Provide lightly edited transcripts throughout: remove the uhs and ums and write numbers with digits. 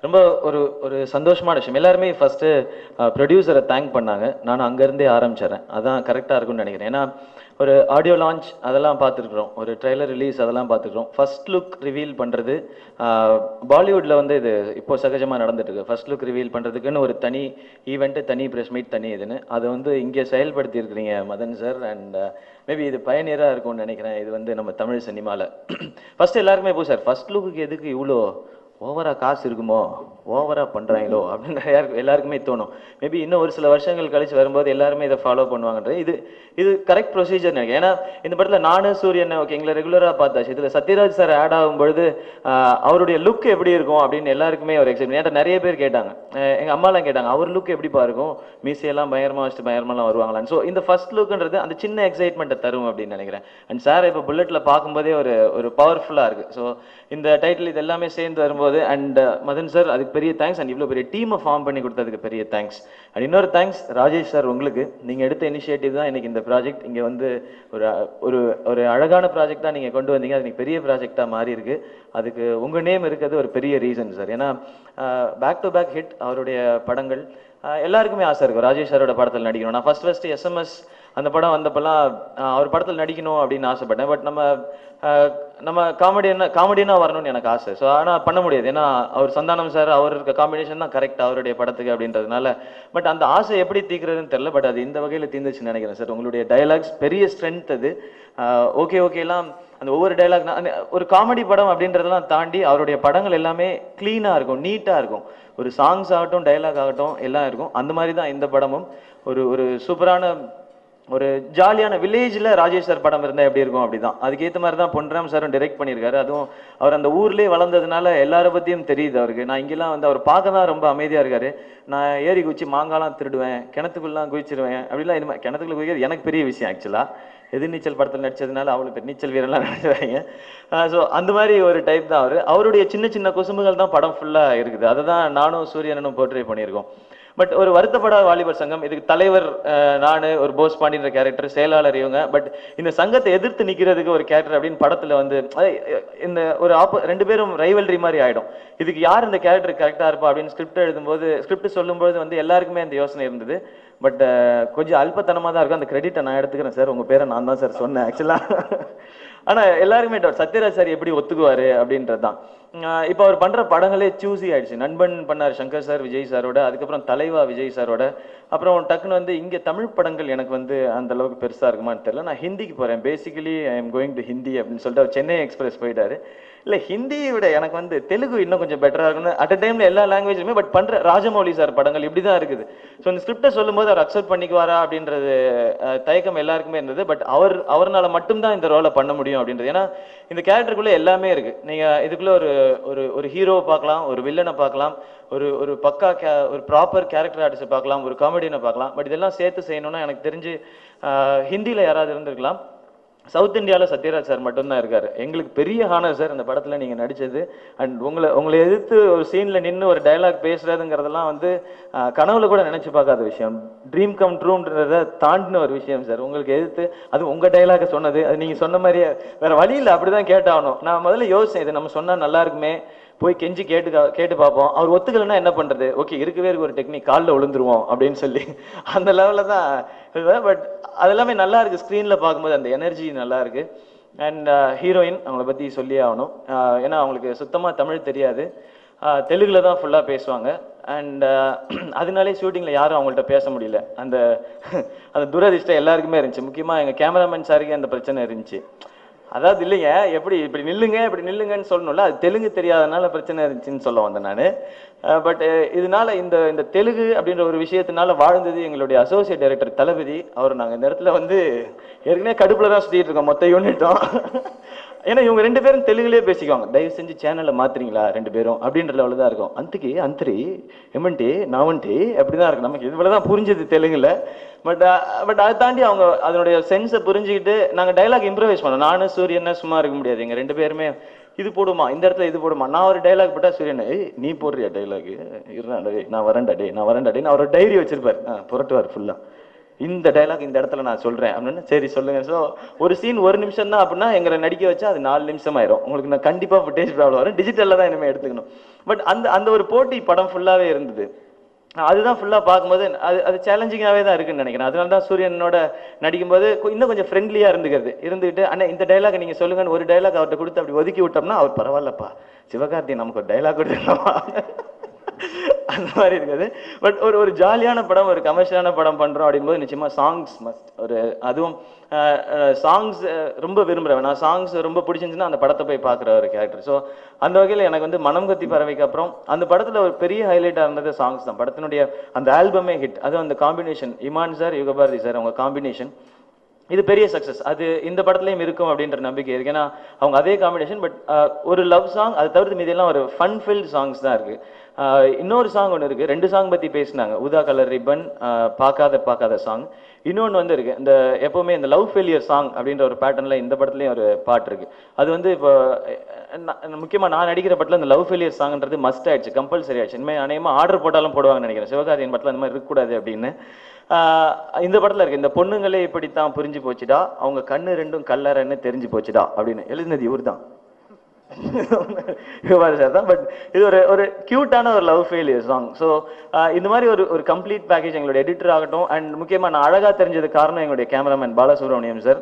ரொம்ப ஒரு ஒரு சந்தோஷமான விஷயம். எல்லாருமே ஃபர்ஸ்ட்டு ப்ரொடியூசரை தேங்க் பண்ணாங்க. நானும் அங்கேருந்தே ஆரம்பிச்சிடுறேன். அதான் கரெக்டாக இருக்கும்னு நினைக்கிறேன். ஏன்னா ஒரு ஆடியோ லான்ச் அதெல்லாம் பார்த்துருக்குறோம். ஒரு ட்ரெய்லர் ரிலீஸ் அதெல்லாம் பார்த்துருக்குறோம். ஃபர்ஸ்ட் லுக் ரிவீல் பண்ணுறது பாலிவுட்டில் வந்து இது இப்போ சகஜமாக நடந்துட்டு இருக்கு. ஃபர்ஸ்ட் லுக் ரிவீல் பண்ணுறதுக்குன்னு ஒரு தனி ஈவெண்ட்டு, தனி ப்ரெஸ் மீட், தனி இதுன்னு அதை வந்து இங்கே செயல்படுத்தி இருக்கிறீங்க மதன் சார். அண்ட் மேபி இது பயனியராக இருக்கும்னு நினைக்கிறேன். இது வந்து நம்ம தமிழ் சினிமாவில் ஃபர்ஸ்ட் எல்லாருக்குமே போ சார் ஃபர்ஸ்ட் லுக்கு எதுக்கு இவ்வளோ ஓவரா காசு இருக்குமோ, ஓவரா பண்றாங்களோ அப்படின்னு எல்லாருக்குமே தோணும். மேபி இன்னும் ஒரு சில வருஷங்கள் கழிச்சு வரும்போது எல்லாருமே இதை ஃபாலோ பண்ணுவாங்கன்றது இது இது கரெக்ட் ப்ரொசீஜர் நினைக்கிறேன். ஏன்னா இந்த படத்துல நானு சூரியன் ஓகே எங்களை ரெகுலரா பார்த்தாச்சு. இதுல சத்யராஜ் சார் ஆட் ஆகும்பொழுது அவருடைய லுக் எப்படி இருக்கும் அப்படின்னு எல்லாருக்குமே ஒரு எக்ஸைட்மெண்ட். ஏன்டா நிறைய பேர் கேட்டாங்க, எங்க அம்மாலாம் கேட்டாங்க அவர் லுக் எப்படிப்பா இருக்கும், மீசையெல்லாம் பயங்கரமா வச்சுட்டு பயங்கரமாலாம் வருவாங்களான்னு. ஸோ இந்த ஃபர்ஸ்ட் லுக்ன்றது அந்த சின்ன எக்ஸைட்மெண்ட்டை தரும் அப்படின்னு நினைக்கிறேன். அண்ட் சார் இப்போ புல்லட்ல பார்க்கும்போதே ஒரு ஒரு பவர்ஃபுல்லா இருக்கு. ஸோ இந்த டைட்டில் இது எல்லாமே சேர்ந்து வரும்போது அண்ட் மதன் சார் அதுக்கு பெரிய தேங்க்ஸ். அண்ட் இவ்வளோ பெரிய டீமை ஃபார்ம் பண்ணி கொடுத்ததுக்கு பெரிய தேங்க்ஸ். அண்ட் இன்னொரு தேங்க்ஸ் ராஜேஷ் சார், உங்களுக்கு நீங்கள் எடுத்த இனிஷியேட்டிவ் தான் இன்னைக்கு இந்த ப்ராஜெக்ட் இங்கே வந்து ஒரு ஒரு ஒரு அழகான ப்ராஜெக்ட் தான் நீங்கள் கொண்டு வந்தீங்க. அது இன்னைக்கு பெரிய ப்ராஜெக்டாக மாறி இருக்கு. அதுக்கு உங்கள் நேம் இருக்கிறது ஒரு பெரிய ரீசன் சார். ஏன்னா பேக் டு பேக் ஹிட் அவருடைய படங்கள் எல்லாருக்குமே ஆசை இருக்கும் ராஜேஷ் சாரோட படத்தில் நடிக்கணும். நான் ஃபர்ஸ்ட் எஸ்எம்எஸ் அந்த படம் வந்தப்பெல்லாம் அவர் படத்தில் நடிக்கணும் அப்படின்னு ஆசைப்பட்டேன். பட் நம்ம காமெடியனா வரணும்னு எனக்கு ஆசை. ஸோ ஆனால் பண்ண முடியாது. ஏன்னா அவர் சந்தானம் சார் அவர் இருக்க காம்பினேஷன் தான் கரெக்ட் அவருடைய படத்துக்கு அப்படின்றதுனால. பட் அந்த ஆசை எப்படி தீர்க்கிறதுன்னு தெரியல. பட் அது இந்த வகையில் தீர்ந்துச்சுன்னு நினைக்கிறேன் சார். உங்களுடைய டயலாக்ஸ் பெரிய ஸ்ட்ரென்த் அது. ஓகேலாம் அந்த ஒவ்வொரு டைலாக் ஒரு காமெடி படம் அப்படின்றதெல்லாம் தாண்டி அவருடைய படங்கள் எல்லாமே கிளீனாக இருக்கும், நீட்டாக இருக்கும். ஒரு சாங்ஸ் ஆகட்டும், டைலாக் ஆகட்டும் எல்லாம் இருக்கும். அந்த மாதிரி தான் இந்த படமும் ஒரு ஒரு சூப்பரான ஒரு ஜாலியான வில்லேஜில் ராஜேஷ் சார் படம் இருந்தால் எப்படி இருக்கும் அப்படிதான். அதுக்கேற்ற மாதிரி தான் பொன்ராம் சாரும் டைரக்ட் பண்ணியிருக்காரு. அதுவும் அவர் அந்த ஊர்லேயே வளர்ந்ததுனால எல்லாரை பற்றியும் தெரியுது அவருக்கு. நான் இங்கெல்லாம் வந்து அவர் பார்க்க தான் ரொம்ப அமைதியாக இருக்காரு. நான் ஏறி குச்சி மாங்காலாம் திருடுவேன், கிணத்துக்குள்ளலாம் குதிச்சிருவேன் அப்படிலாம். இது கிணத்துக்குள்ள குதிக்கிறது எனக்கு பெரிய விஷயம் ஆக்சுவலாக. எதிர்நீச்சல் படத்தில் நடிச்சதுனால அவ்வளோ பெரிய நீச்சல் வீரர்லாம் நினைச்சாங்க. ஸோ அந்த மாதிரி ஒரு டைப் தான் அவர். அவருடைய சின்ன சின்ன குசும்புகள் தான் படம் ஃபுல்லாக இருக்குது. அதை தான் நானும் சூரியனும் போர்ட்ரே பண்ணியிருக்கோம். பட் ஒரு வருத்தப்படாத வாலிபர் சங்கம் இதுக்கு தலைவர் நான் ஒரு போஸ் பாண்டின்ற கேரக்டர், செயலாளர் இவங்க. பட் இந்த சங்கத்தை எதிர்த்து நிற்கிறதுக்கு ஒரு கேரக்டர் அப்படின்னு படத்தில் வந்து இந்த ஒரு ரெண்டு பேரும் ரைவல்ரி மாதிரி ஆகிடும். இதுக்கு யார் இந்த கேரக்டர் கரெக்டாக இருப்பா அப்படின்னு ஸ்கிரிப்ட் சொல்லும்போது வந்து எல்லாருக்குமே அந்த யோசனை இருந்தது. பட் கொஞ்சம் அல்பத்தனமாக தான் இருக்கும். அந்த கிரெடிட்டை நான் எடுத்துக்கிறேன் சார். உங்கள் பேரை நான் தான் சார் சொன்னேன் ஆக்சுவலாக. ஆனால் எல்லாருக்குமே டவுட் சத்யராஜ் சார் எப்படி ஒத்துக்குவார் அப்படின்றது தான். இப்போ அவர் பண்ணுற படங்களே சூஸி ஆயிடுச்சு. நண்பன் பண்ணார் சங்கர் சார் விஜய் சாரோட, அதுக்கப்புறம் தலைவா விஜய் சாரோட. அப்புறம் டக்குன்னு வந்து இங்கே தமிழ் படங்கள் எனக்கு வந்து அந்த அளவுக்கு பெருசாக இருக்குமான்னு தெரியல. நான் ஹிந்திக்கு போகிறேன். Basically I am going to Hindi அப்படின்னு சொல்லிட்டு அவர் சென்னை எக்ஸ்பிரஸ் போயிட்டாரு. இல்லை ஹிந்தியை விட எனக்கு வந்து தெலுங்கு இன்னும் கொஞ்சம் பெட்டராக இருக்குன்னு அட் அ டைமில் எல்லா லாங்குவேஜ்லையுமே. பட் பண்ணுற ராஜமௌலி சார் படங்கள் இப்படி தான் இருக்குது. ஸோ இந்த ஸ்கிரிப்டை சொல்லும்போது அவர் அக்செப்ட் பண்ணிக்குவாரா அப்படின்றது தயக்கம் எல்லாருக்குமே இருந்தது. பட் அவர்னால மட்டும்தான் இந்த ரோலை பண்ண முடியும் அப்படின்றது. ஏன்னா இந்த கேரக்டருக்குள்ளே எல்லாமே இருக்குது. நீங்கள் இதுக்குள்ளே ஒரு ஒரு ஒரு ஹீரோவை பார்க்கலாம், ஒரு வில்லனை பார்க்கலாம், ஒரு ஒரு ஒரு ப்ராப்பர் கேரக்டர் ஆர்டிஸ்ட்டை பார்க்கலாம், ஒரு காமெடியனை பார்க்கலாம். பட் இதெல்லாம் சேர்த்து செய்யணும்னா எனக்கு தெரிஞ்சு ஹிந்தியில் யாராவது இருந்திருக்கலாம். சவுத் இந்தியாவில் சத்யராஜ் சார் மட்டும்தான் இருக்காரு. எங்களுக்கு பெரிய ஹானர் சார் இந்த படத்தில் நீங்கள் நடித்தது. அண்ட் உங்களை எதிர்த்து ஒரு சீனில் நின்று ஒரு டைலாக் பேசுறதுங்கிறதெல்லாம் வந்து கனவுல கூட நினச்சி பார்க்காத விஷயம். ட்ரீம் கம் ட்ரூன்றதை தாண்டின ஒரு விஷயம் சார். உங்களுக்கு எதிர்த்து அது உங்கள் டைலாக சொன்னது, அது நீங்கள் சொன்ன மாதிரியே வேற வழியில் அப்படி தான் கேட்டாகணும். நான் முதல்ல யோசிச்சேன், இது நம்ம சொன்னால் நல்லா இருக்குமே, போய் கெஞ்சி கேட்டு பார்ப்போம். அவர் ஒத்துக்கலைன்னா என்ன பண்ணுறது, ஓகே இருக்கவே ஒரு டெக்னிக், காலில் விழுந்துருவோம் அப்படின்னு சொல்லி அந்த லெவலில் தான். பட் அது எல்லாமே நல்லா இருக்குது. ஸ்க்ரீனில் பார்க்கும்போது அந்த எனர்ஜி நல்லா இருக்குது. அண்ட் ஹீரோயின் அவங்கள பற்றி சொல்லியே ஆகணும். ஏன்னா அவங்களுக்கு சுத்தமாக தமிழ் தெரியாது, தெலுங்கில் தான் ஃபுல்லாக பேசுவாங்க. அண்ட் அதனாலே ஷூட்டிங்கில் யாரும் அவங்கள்ட்ட பேச முடியல. அந்த அந்த துரதிர்ஷ்டம் எல்லாருக்குமே இருந்துச்சு. முக்கியமாக எங்கள் கேமராமேன் சாருக்கு அந்த பிரச்சனை இருந்துச்சு. அதாவது இல்லைங்க, இப்படி நில்லுங்கன்னு சொல்லணும்ல, அது தெலுங்கு தெரியாதனால பிரச்சனை இருந்துச்சுன்னு சொல்ல வந்தேன் நான். பட் இதனால இந்த தெலுங்கு அப்படின்ற ஒரு விஷயத்தினால வாழ்ந்தது எங்களுடைய அசோசியேட் டைரக்டர் தளபதி. அவர் நாங்கள் இந்த இடத்துல வந்து ஏற்கனவே கடுப்பில் தான் சுற்றிட்டு இருக்கோம் மொத்த யூனிட்டும். ஏன்னா இவங்க ரெண்டு பேரும் தெலுங்குலேயே பேசிக்குவாங்க. தயவு செஞ்சு சேனலில் மாத்துறீங்களா ரெண்டு பேரும் அப்படின்ற லெவலில் தான் இருக்கும். அந்தரி எம்மன்டி நாவன்டி அப்படிதான் இருக்கும். நமக்கு இதுவரை தான் புரிஞ்சது தெலுங்குல. பட் அதை தாண்டி அவங்க அதனுடைய சென்ஸை புரிஞ்சுக்கிட்டு நாங்கள் டைலாக் இம்ப்ரவைஸ் பண்ணோம். நானும் சூரியனை சும்மா இருக்க முடியாது. எங்கள் ரெண்டு பேருமே இது போடுமா, இந்த இடத்துல இது போடுமா, நான் ஒரு டைலாக் போட்டால் சூரியன் நீ போடுறியா டைலாக், இருடா டே நான் வரேன்டா டே நான் ஒரு டைரி வச்சிருப்பார், புரட்டுவார் ஃபுல்லாக. இந்த டைலாக் இந்த இடத்துல நான் சொல்கிறேன் அப்படின்னு. சரி சொல்லுங்கள். ஸோ ஒரு சீன் 1 நிமிஷம் தான் அப்படின்னா எங்களை நடிக்க வச்சா அது 4 நிமிஷம் ஆயிரும். உங்களுக்கு நான் கண்டிப்பாக ஃபுட்டேஜ் ப்ராப்ளம் வரும், டிஜிட்டலில் தான் இனிமேல் எடுத்துக்கணும். பட் அந்த அந்த ஒரு போட்டி படம் ஃபுல்லாகவே இருந்தது. அதுதான் ஃபுல்லாக பார்க்கும்போது அது சேலஞ்சிங்காகவே தான் இருக்குன்னு நினைக்கிறேன். அதனால தான் சூரியனோட நடிக்கும்போது இன்னும் கொஞ்சம் ஃப்ரெண்ட்லியாக இருந்துக்கிட்டு அண்ணா இந்த டைலாக் நீங்கள் சொல்லுங்கன்னு ஒரு டைலாக் அவர்கிட்ட கொடுத்து அப்படி ஒதுக்கி விட்டோம்னா அவர் பரவாயில்லப்பா சிவகார்த்திகேயன் நமக்கு ஒரு டைலாக் கொடுத்துருக்கோமா அந்த மாதிரி இருக்குது. பட் ஒரு ஜாலியான படம், ஒரு கமர்ஷியலான படம் பண்ணுறோம் அப்படிங்கும்போது நிச்சயமாக சாங்ஸ் மஸ்ட். அதுவும் சாங்ஸ் ரொம்ப விரும்புகிறேன் நான். சாங்ஸ் ரொம்ப பிடிச்சிருந்துச்சுன்னா அந்த படத்தை போய் பார்க்குற ஒரு கேரக்டர். ஸோ அந்த வகையில் எனக்கு வந்து மனம் கொத்தி பறவைக்கு அப்புறம் அந்த படத்தில் ஒரு பெரிய ஹைலைட்டாக இருந்தது சாங்ஸ் தான். படத்தினுடைய அந்த ஆல்பமே ஹிட். அதுவும் அந்த combination Imman sir Yugabharathi sir அவங்க காம்பினேஷன் இது பெரிய சக்ஸஸ். அது இந்த படத்துலையும் இருக்கும் அப்படின்ற நம்பிக்கை இருக்கு. ஏன்னா அவங்க அதே காம்பினேஷன். பட் ஒரு லவ் சாங் அதை தவிர்த்து மீதெல்லாம் ஒரு ஃபன் ஃபில்ட் சாங்ஸ் தான் இருக்கு. இன்னொரு சாங் ஒன்று இருக்கு, 2 சாங் பற்றி பேசினாங்க. ஊதா கலர் ரிப்பன், பார்க்காத சாங். இன்னொன்று வந்து இருக்கு, இந்த எப்பவுமே இந்த லவ் ஃபெயிலியர் சாங் அப்படின்ற ஒரு பேட்டர்னில் இந்த படத்துலையும் ஒரு பாட்டு இருக்கு. அது வந்து இப்போ முக்கியமாக நான் நடிக்கிற படத்தில் இந்த லவ் ஃபெயிலியர் சாங்ன்றது மஸ்ட் ஆயிடுச்சு, கம்பல்சரி ஆயிடுச்சு. இனிமேல் அநேகமாக ஆர்டர் போட்டாலும் போடுவாங்கன்னு நினைக்கிறேன். சிவகார்த்திகேயன் படத்தில் அந்த மாதிரி இருக்கக்கூடாது அப்படின்னு. இந்த படத்தில் இருக்கு, இந்த பொண்ணுங்களே இப்படித்தான் புரிஞ்சு போச்சுடா, அவங்க கண்ணு 2 கல்லறன்னு தெரிஞ்சு போச்சுடா அப்படின்னு எழுதினது இவர் தான், சார் தான். பட் இது ஒரு கியூட்டான ஒரு லவ் ஃபெயிலியர் சாங். ஸோ இந்த மாதிரி ஒரு கம்ப்ளீட் பேக்கேஜ் எங்களுடைய எடிட்டர் ஆகட்டும். அண்ட் முக்கியமாக நான் அழகாக தெரிஞ்சது காரணம் எங்களுடைய கேமராமேன் பாலசுப்ரமணியம் சார்.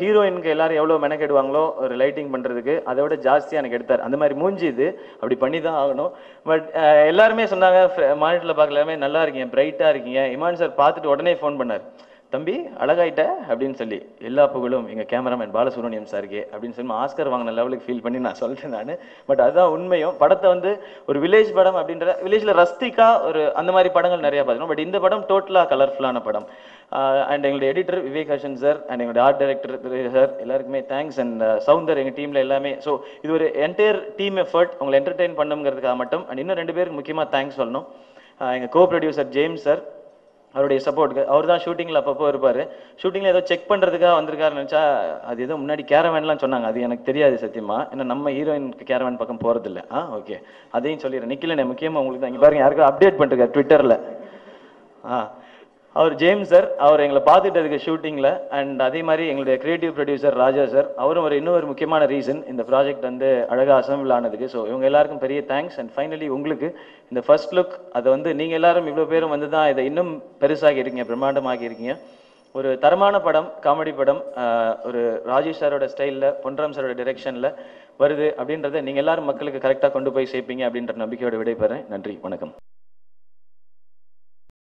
ஹீரோயினுக்கு எல்லாரும் எவ்வளோ மெனக்கெடுவாங்களோ ஒரு லைட்டிங் பண்ணுறதுக்கு அதை விட ஜாஸ்தியாக எனக்கு எடுத்தார். அந்த மாதிரி மூஞ்சி இது அப்படி பண்ணி தான் ஆகணும். பட் எல்லாருமே சொன்னாங்க மானிட்டரில் பார்க்கல எல்லாமே நல்லா இருக்கீங்க, பிரைட்டாக இருக்கீங்க. இமான் சார் பார்த்துட்டு உடனே ஃபோன் பண்ணார், தம்பி அழகாயிட்ட அப்படின்னு சொல்லி. எல்லா புகழும் எங்கள் கேமராமேன் பாலசுப்ரமணியம் சாருக்கு அப்படின்னு சொல்லி ஆஸ்கர் வாங்கின லெவலுக்கு ஃபீல் பண்ணி நான் சொல்லிட்டேன் நான். பட் அதுதான் உண்மையும். படத்தை வந்து ஒரு வில்லேஜ் படம் அப்படின்ற வில்லேஜில் ரஸ்டிக்கா ஒரு அந்த மாதிரி படங்கள் நிறையா பார்த்துக்கணும். பட் இந்த படம் டோட்டலாக கலர்ஃபுல்லான படம். அண்ட் எங்களுடைய editor Vivek Harshan sir and எங்களுடைய ஆர்ட் டைரக்டர் சார் எல்லாருக்குமே தேங்க்ஸ். அண்ட் சவுந்தர் எங்கள் டீமில் எல்லாமே. ஸோ இது ஒரு என்டையர் டீம் எஃபர்ட் உங்களை என்டர்டெயின் பண்ணுங்கிறதுக்காக மட்டும். அண்ட் இன்னும் 2 பேருக்கு முக்கியமாக தேங்க்ஸ் சொல்லணும். எங்கள் கோ ப்ரொடியூசர் ஜேம்ஸ் சார், அவருடைய சப்போர்ட்டுக்கு. அவர் தான் ஷூட்டிங்கில் அப்பப்போ இருப்பார். ஷூட்டிங்கில் ஏதோ செக் பண்ணுறதுக்காக வந்திருக்காருன்னு நினச்சா அது ஏதோ முன்னாடி கேரவேன்லாம் சொன்னாங்க, அது எனக்கு தெரியாது சத்தியமா. ஏன்னா நம்ம ஹீரோயினுக்கு கேரவேன் பக்கம் போகிறதில்ல. ஓகே அதையும் சொல்லிடுறேன். நிக்கிலனே முக்கியமாக உங்களுக்கு தான் இங்கே பாருங்க யாருக்கும் அப்டேட் பண்ணிருக்காரு ட்விட்டரில். அவர் ஜேம்ஸ் சார், அவர் எங்களை பார்த்துட்டு இருக்கு ஷூட்டிங்கில். அண்ட் அதே மாதிரி எங்களுடைய கிரியேட்டிவ் ப்ரொடியூசர் ராஜா சார், அவரும் இன்னொரு முக்கியமான ரீசன் இந்த ப்ராஜெக்ட் வந்து அழகாக அசம்பிள் ஆனதுக்கு. ஸோ இவங்க எல்லாருக்கும் பெரிய தேங்க்ஸ். அண்ட் ஃபைனலி உங்களுக்கு இந்த ஃபர்ஸ்ட் லுக் அதை வந்து நீங்கள் எல்லாரும் இவ்வளோ பேரும் வந்து தான் இதை இன்னும் பெருசாகி இருக்கீங்க, பிரம்மாண்டமாகி இருக்கீங்க. ஒரு தரமான படம், காமெடி படம், ஒரு ராஜேஷ் சாரோட ஸ்டைலில் பொன்ராம் சாரோட டிரெக்ஷனில் வருது அப்படின்றத நீங்கள் எல்லாரும் மக்களுக்கு கரெக்டாக கொண்டு போய் சேர்ப்பீங்க அப்படின்ற நம்பிக்கையோட விடைபெறேன். நன்றி, வணக்கம்.